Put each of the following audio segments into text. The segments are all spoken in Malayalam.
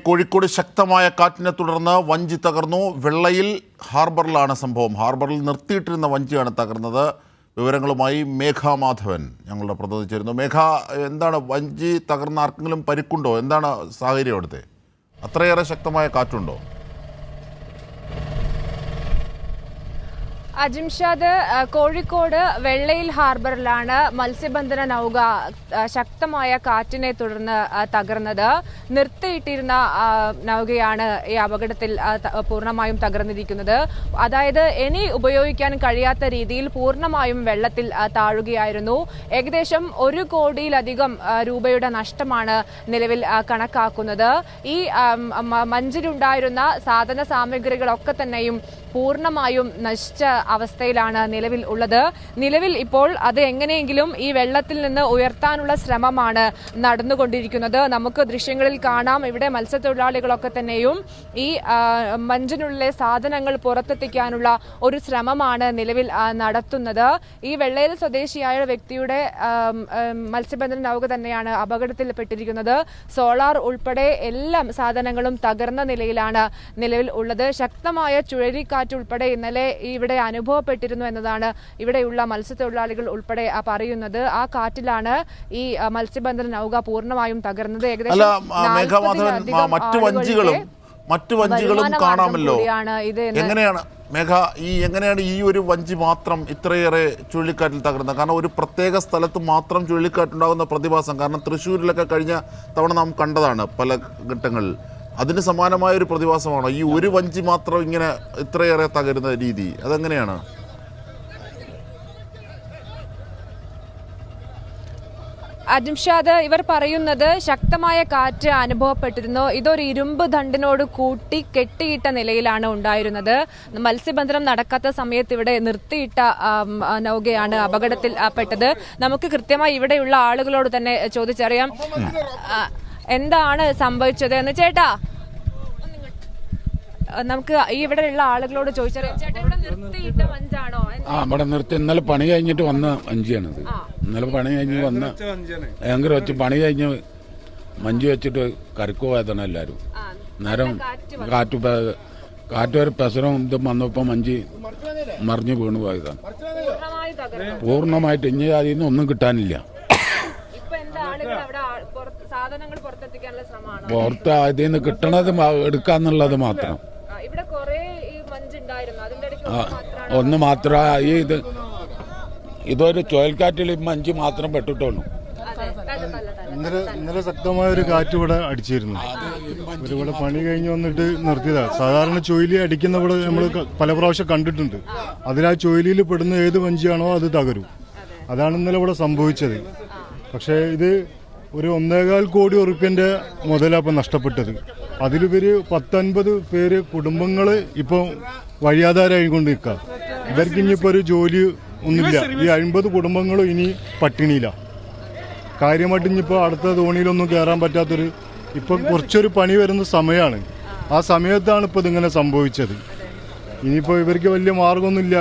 കോഴിക്കോട് ശക്തമായ കാറ്റിനെ തുടർന്ന് വഞ്ചി തകർന്നു. വെള്ളയിൽ ഹാർബറിലാണ് സംഭവം. ഹാർബറിൽ നിർത്തിയിട്ടിരുന്ന വഞ്ചിയാണ് തകർന്നത്. വിവരങ്ങളുമായി മേഘ മാധവൻ ഞങ്ങളുടെ പ്രതിനിധി ചേരുന്നു. മേഘ, എന്താണ് വഞ്ചി തകർന്ന ആർക്കെങ്കിലും പരിക്കുണ്ടോ? എന്താണ് സാഹചര്യം അവിടുത്തെ? അത്രയേറെ ശക്തമായ കാറ്റുണ്ടോ? അജിംഷാദ്, കോഴിക്കോട് വെള്ളയിൽ ഹാർബറിലാണ് മത്സ്യബന്ധന നൗക ശക്തമായ കാറ്റിനെ തുടർന്ന് തകർന്നത്. നിർത്തിയിട്ടിരുന്ന നൗകയാണ് ഈ അപകടത്തിൽ പൂർണ്ണമായും തകർന്നിരിക്കുന്നത്. അതായത് ഇനി ഉപയോഗിക്കാൻ കഴിയാത്ത രീതിയിൽ പൂർണ്ണമായും വെള്ളത്തിൽ താഴുകയായിരുന്നു. ഏകദേശം 1 കോടിയിലധികം രൂപയുടെ നഷ്ടമാണ് നിലവിൽ കണക്കാക്കുന്നത്. ഈ മഞ്ചിലുണ്ടായിരുന്ന സാധന സാമഗ്രികളൊക്കെ തന്നെയും പൂർണ്ണമായും നശിച്ച അവസ്ഥയിലാണ് നിലവിൽ ഉള്ളത്. നിലവിൽ ഇപ്പോൾ അത് എങ്ങനെയെങ്കിലും ഈ വെള്ളത്തിൽ നിന്ന് ഉയർത്താനുള്ള ശ്രമമാണ് നടന്നുകൊണ്ടിരിക്കുന്നത്. നമുക്ക് ദൃശ്യങ്ങളിൽ കാണാം, ഇവിടെ മത്സ്യത്തൊഴിലാളികളൊക്കെ തന്നെയും ഈ മഞ്ചിനുള്ളിലെ സാധനങ്ങൾ പുറത്തെത്തിക്കാനുള്ള ഒരു ശ്രമമാണ് നിലവിൽ നടത്തുന്നത്. ഈ വെള്ളയിൽ സ്വദേശിയായ വ്യക്തിയുടെ മത്സ്യബന്ധന നൗക തന്നെയാണ് അപകടത്തിൽപ്പെട്ടിരിക്കുന്നത്. സോളാർ ഉൾപ്പെടെ എല്ലാ സാധനങ്ങളും തകർന്ന നിലയിലാണ് നിലവിൽ ഉള്ളത്. ശക്തമായ ചുഴലിക്കാറ്റ് ഉൾപ്പെടെ ഇന്നലെ ഇവിടെ അനുഭവപ്പെട്ടിരുന്നു എന്നതാണ് ഇവിടെയുള്ള മത്സ്യത്തൊഴിലാളികൾ ഉൾപ്പെടെ പറയുന്നത്. ആ കാറ്റിലാണ് ഈ മത്സ്യബന്ധന നൗക പൂർണ്ണമായും തകർന്നത്. മറ്റു വഞ്ചികളും കാണാമല്ലോ. എങ്ങനെയാണ് മേഘ, എങ്ങനെയാണ് ഈ ഒരു വഞ്ചി മാത്രം ഇത്രയേറെ ചുഴലിക്കാറ്റിൽ തകർന്നത്? കാരണം ഒരു പ്രത്യേക സ്ഥലത്ത് മാത്രം ചുഴലിക്കാറ്റുണ്ടാകുന്ന പ്രതിഭാസം, കാരണം തൃശ്ശൂരിലൊക്കെ കഴിഞ്ഞ തവണ നാം കണ്ടതാണ് പല ഘട്ടങ്ങളിൽ. അതിന് സമാനമായ ഒരു പ്രതിഭാസമാണോ ഈ ഒരു വഞ്ചി മാത്രം ഇങ്ങനെ ഇത്രയേറെ തകരുന്ന രീതി? അതെങ്ങനെയാണ്? അജിംഷാദ്, ഇവർ പറയുന്നത് ശക്തമായ കാറ്റ് അനുഭവപ്പെട്ടിരുന്നു. ഇതൊരു ഇരുമ്പ് ദണ്ടിനോട് കൂട്ടി കെട്ടിയിട്ട നിലയിലാണ് ഉണ്ടായിരുന്നത്. മത്സ്യബന്ധനം നടക്കാത്ത സമയത്ത് ഇവിടെ നിർത്തിയിട്ട നൗകയാണ് അപകടത്തിൽ പെട്ടത്. നമുക്ക് കൃത്യമായി ഇവിടെയുള്ള ആളുകളോട് തന്നെ ചോദിച്ചറിയാം എന്താണ് സംഭവിച്ചത് എന്ന്. ചേട്ടാ, നമുക്ക് ഇവിടെയുള്ള ആളുകളോട് ചോദിച്ചറിയാം. ചേട്ടാ, ഇവിടെ നിർത്തിയിട്ട വഞ്ചാണോ? ഇവിടെ നിർത്തി ഇന്നലെ പണി കഴിഞ്ഞിട്ട് വന്ന വഞ്ചിയാണിത്. ഇന്നലെ പണി കഴിഞ്ഞ് വന്ന് ഭയങ്കര വെച്ച് പണി കഴിഞ്ഞ് മഞ്ചി വെച്ചിട്ട് കരക്ക് പോയതാണ് എല്ലാവരും. നേരം കാറ്റ് ഒരു പെസറും ഇതും വന്നപ്പോ മഞ്ചി മറിഞ്ഞു വീണു പോയതാണ് പൂർണ്ണമായിട്ട്. ഇനി അതിൽ നിന്ന് ഒന്നും കിട്ടാനില്ല. പുറത്ത് അതിൽ നിന്ന് കിട്ടണത് എടുക്കാന്നുള്ളത് മാത്രം. ഒന്ന് മാത്രം ഇതൊരു ചുഴൽക്കാറ്റിൽ മഞ്ച് മാത്രം പെട്ടിട്ടുള്ളൂ. ഇന്നലെ ശക്തമായ ഒരു കാറ്റ് ഇവിടെ അടിച്ചിരുന്നു. ഇവിടെ പണി കഴിഞ്ഞ് വന്നിട്ട് നിർത്തിയതാ. സാധാരണ ചുഴലി അടിക്കുന്ന ഇവിടെ നമ്മൾ പല പ്രാവശ്യം കണ്ടിട്ടുണ്ട്. അതിലാ ചുഴലിയിൽ പെടുന്ന ഏത് വഞ്ചിയാണോ അത് തകരും. അതാണ് ഇന്നലെ ഇവിടെ സംഭവിച്ചത്. പക്ഷേ ഇത് ഒരു 1.25 കോടി ഉറുപ്പ്യന്റെ മുതലാണ് നഷ്ടപ്പെട്ടത്. അതിലുപരി 10-50 പേര് കുടുംബങ്ങള് ഇപ്പൊ വഴിയാധാരമായിക്കൊണ്ട് നിൽക്കുക. ഇവർക്ക് ഇനിയിപ്പോ ഒരു ജോലി ഒന്നുമില്ല. ഈ 50 കുടുംബങ്ങളും ഇനി പട്ടിണിയില്ല. കാര്യമായിട്ട് ഇനിയിപ്പോ അടുത്ത തോണിയിലൊന്നും കയറാൻ പറ്റാത്തൊരു ഇപ്പൊ കുറച്ചൊരു പണി വരുന്ന സമയമാണ്. ആ സമയത്താണ് ഇപ്പൊ ഇതിങ്ങനെ സംഭവിച്ചത്. ഇനിയിപ്പോ ഇവർക്ക് വലിയ മാർഗമൊന്നുമില്ല.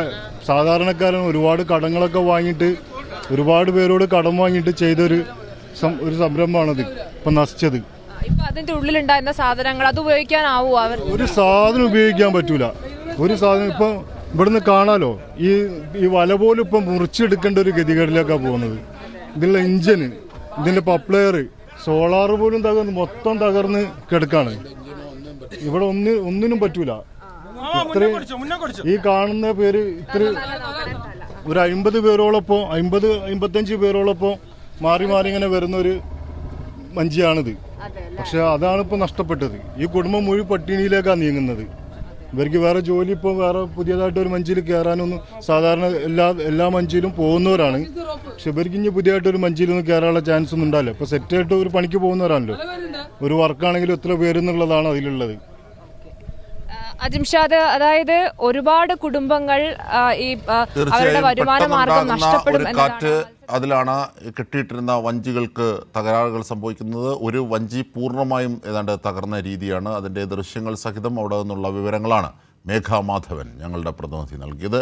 സാധാരണക്കാരൻ ഒരുപാട് കടങ്ങളൊക്കെ വാങ്ങിയിട്ട് ഒരുപാട് പേരോട് കടം വാങ്ങിയിട്ട് ചെയ്തൊരു സംരംഭമാണത് ഇപ്പൊ നശിച്ചത്. അതിന്റെ ഉള്ളിലുണ്ടായിരുന്ന സാധനങ്ങൾ അത് ഉപയോഗിക്കാനാവോ? ഒരു സാധനം ഉപയോഗിക്കാൻ പറ്റൂല. ഒരു സാധനം ഇപ്പൊ ഇവിടുന്ന് കാണാലോ, ഈ വല പോലും ഇപ്പൊ മുറിച്ചെടുക്കേണ്ട ഒരു ഗതികേടിലേക്കാണ് പോകുന്നത്. ഇതിലുള്ള എഞ്ചിന്, ഇതിന്റെ പപ്ലെയർ, സോളാർ പോലും മൊത്തം തകർന്ന് കിടക്കാണ്. ഇവിടെ ഒന്നിനും പറ്റൂല. ഈ കാണുന്ന പേര് ഇത്ര ഒരു 50 പേരോളൊപ്പം 50-55 പേരോളൊപ്പം മാറി മാറി ഇങ്ങനെ വരുന്ന ഒരു വഞ്ചിയാണിത്. പക്ഷെ അതാണ് ഇപ്പൊ നഷ്ടപ്പെട്ടത്. ഈ കുടുംബം മുഴുവൻ പട്ടിണിയിലേക്കാണ് നീങ്ങുന്നത്. ഇവർക്ക് വേറെ ജോലി ഇപ്പോൾ വേറെ പുതിയതായിട്ട് ഒരു മഞ്ചിയിൽ കയറാനൊന്നും സാധാരണ എല്ലാ മഞ്ചിയിലും പോകുന്നവരാണ്. പക്ഷെ ഇവർക്ക് ഇനി പുതിയതായിട്ട് ഒരു മഞ്ചിയിലൊന്നും കയറാനുള്ള ചാൻസ് ഒന്നും ഉണ്ടാവില്ല. ഇപ്പൊ സെറ്റായിട്ട് ഒരു പണിക്ക് പോകുന്നവരാണല്ലോ. ഒരു വർക്കാണെങ്കിലും എത്ര പേരെന്നുള്ളതാണ് അതിലുള്ളത്. അജിംഷാദ്, അതായത് ഒരുപാട് കുടുംബങ്ങൾ ഈ അവരുടെ വരുമാന മാർഗം നഷ്ടപ്പെടും എന്നതാണ്. അതിലാണ് കെട്ടിയിട്ടിരുന്ന വഞ്ചികൾക്ക് തകരാറുകൾ സംഭവിക്കുന്നത്. ഒരു വഞ്ചി പൂർണ്ണമായും ഏതാണ്ട് തകർന്ന രീതിയാണ്. അതിൻ്റെ ദൃശ്യങ്ങൾ സഹിതം അവിടെ നിന്നുള്ള വിവരങ്ങളാണ് മേഘ മാധവൻ ഞങ്ങളുടെ പ്രതിനിധി നൽകിയത്.